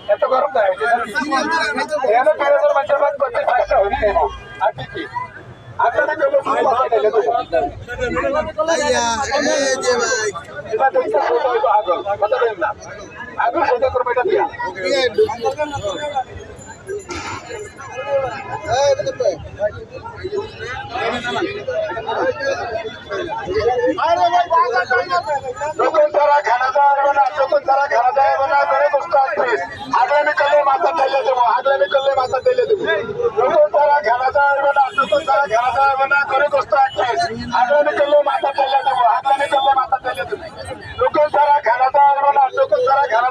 এত গরম দেয় করতে চেষ্টা হই আর কি আপনাদের জন্য আগল কথা বলেন না আগল সেটা করবো এটা দিয়া যখন তারা খানা দেওয়া না যখন তারা খানা দেওয়া না করে বসতে আসবে আগলামি করলে মাথা ঢেলে দেবো আগলামি করলে মাথা ঢেলে দেবো যখন তারা খানা দেওয়া না যখন তারা খানা দেওয়া না করে বসতে আসবে আগলামি করলে মাথা ঢেলে দেবো আগলামি করলে মাথা ঢেলে দেবো যখন তারা খানা দেওয়া না যখন তারা খানা